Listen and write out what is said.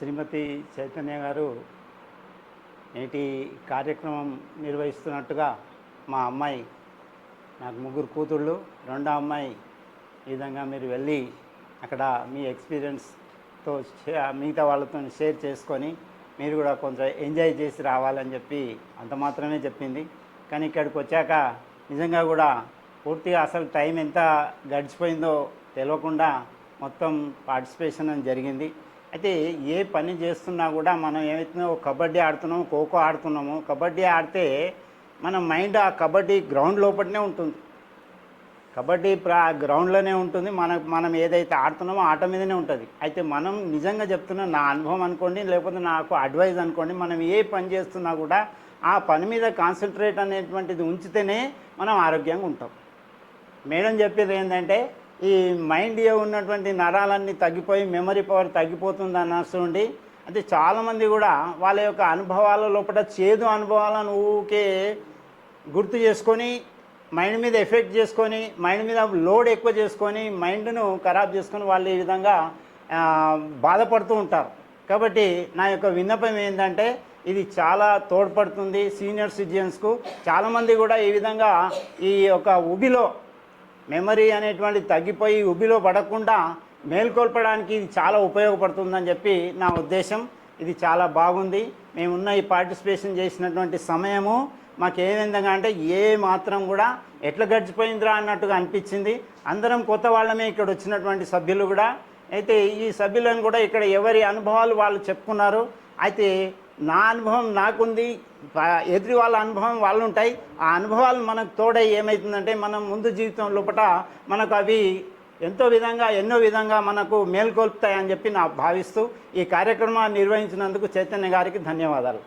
శ్రీమతి చైతన్య గారు నేటి కార్యక్రమం నిర్వహిస్తున్నట్టుగా మా అమ్మాయి, నాకు ముగ్గురు కూతుళ్ళు, రెండో అమ్మాయి ఈ విధంగా మీరు వెళ్ళి అక్కడ మీ ఎక్స్పీరియన్స్తో మిగతా వాళ్ళతో షేర్ చేసుకొని మీరు కూడా కొంచెం ఎంజాయ్ చేసి రావాలని చెప్పి అంత మాత్రమే చెప్పింది. కానీ ఇక్కడికి వచ్చాక నిజంగా కూడా పూర్తిగా అసలు టైం ఎంత గడిచిపోయిందో తెలియకుండా మొత్తం పార్టిసిపేషన్ అని జరిగింది. అయితే ఏ పని చేస్తున్నా కూడా మనం ఏమవుతుందో కబడ్డీ ఆడుతున్నాము, ఖోఖో ఆడుతున్నాము. కబడ్డీ ఆడితే మన మైండ్ ఆ కబడ్డీ గ్రౌండ్ లోపలనే ఉంటుంది, కబడ్డీ గ్రౌండ్లోనే ఉంటుంది. మనం ఏదైతే ఆడుతున్నామో ఆట మీదనే ఉంటుంది. అయితే మనం నిజంగా చెప్తున్నా, నా అనుభవం అనుకోండి, లేకపోతే నాకు అడ్వైజ్ అనుకోండి, మనం ఏ పని చేస్తున్నా కూడా ఆ పని మీద కాన్సన్ట్రేట్ అనేటువంటిది ఉంచితేనే మనం ఆరోగ్యంగా ఉంటాం. మేడం చెప్పేది ఏంటంటే, ఈ మైండ్ ఉన్నటువంటి నరాలన్నీ తగ్గిపోయి మెమరీ పవర్ తగ్గిపోతుంది అన్నట్టుండి. అంటే చాలామంది కూడా వాళ్ళ యొక్క అనుభవాల లోపల చేదు అనుభవాలను ఊకే గుర్తు చేసుకొని మైండ్ మీద ఎఫెక్ట్ చేసుకొని, మైండ్ మీద లోడ్ ఎక్కువ చేసుకొని, మైండ్ను ఖరాబ్ చేసుకొని వాళ్ళు ఈ విధంగా బాధపడుతూ ఉంటారు. కాబట్టి నా యొక్క విన్నపం ఏంటంటే, ఇది చాలా తోడ్పడుతుంది సీనియర్ సిటిజన్స్కు. చాలామంది కూడా ఈ విధంగా ఈ యొక్క ఉబిలో మెమరీ అనేటువంటి తగ్గిపోయి ఉబిలో పడకుండా మేల్కొల్పడానికి ఇది చాలా ఉపయోగపడుతుందని చెప్పి నా ఉద్దేశం. ఇది చాలా బాగుంది. మేమున్న ఈ పార్టిసిపేషన్ చేసినటువంటి సమయము మాకు ఏ విధంగా అంటే ఏ మాత్రం కూడా ఎట్లా గడిచిపోయిందిరా అన్నట్టుగా అనిపించింది. అందరం కొత్త వాళ్ళమే ఇక్కడ వచ్చినటువంటి సభ్యులు కూడా. అయితే ఈ సభ్యులను కూడా ఇక్కడ ఎవరి అనుభవాలు వాళ్ళు చెప్పుకున్నారు. అయితే నా అనుభవం నాకుంది, ఎదుటి వాళ్ళ అనుభవం వాళ్ళు ఉంటాయి. ఆ అనుభవాలు మనకు తోడై ఏమవుతుందంటే మనం ముందు జీవితం లోపల మనకు అవి ఎన్నో విధంగా మనకు మేల్కొల్పుతాయని చెప్పి నా భావిస్తూ ఈ కార్యక్రమాన్ని నిర్వహించినందుకు చైతన్య గారికి ధన్యవాదాలు.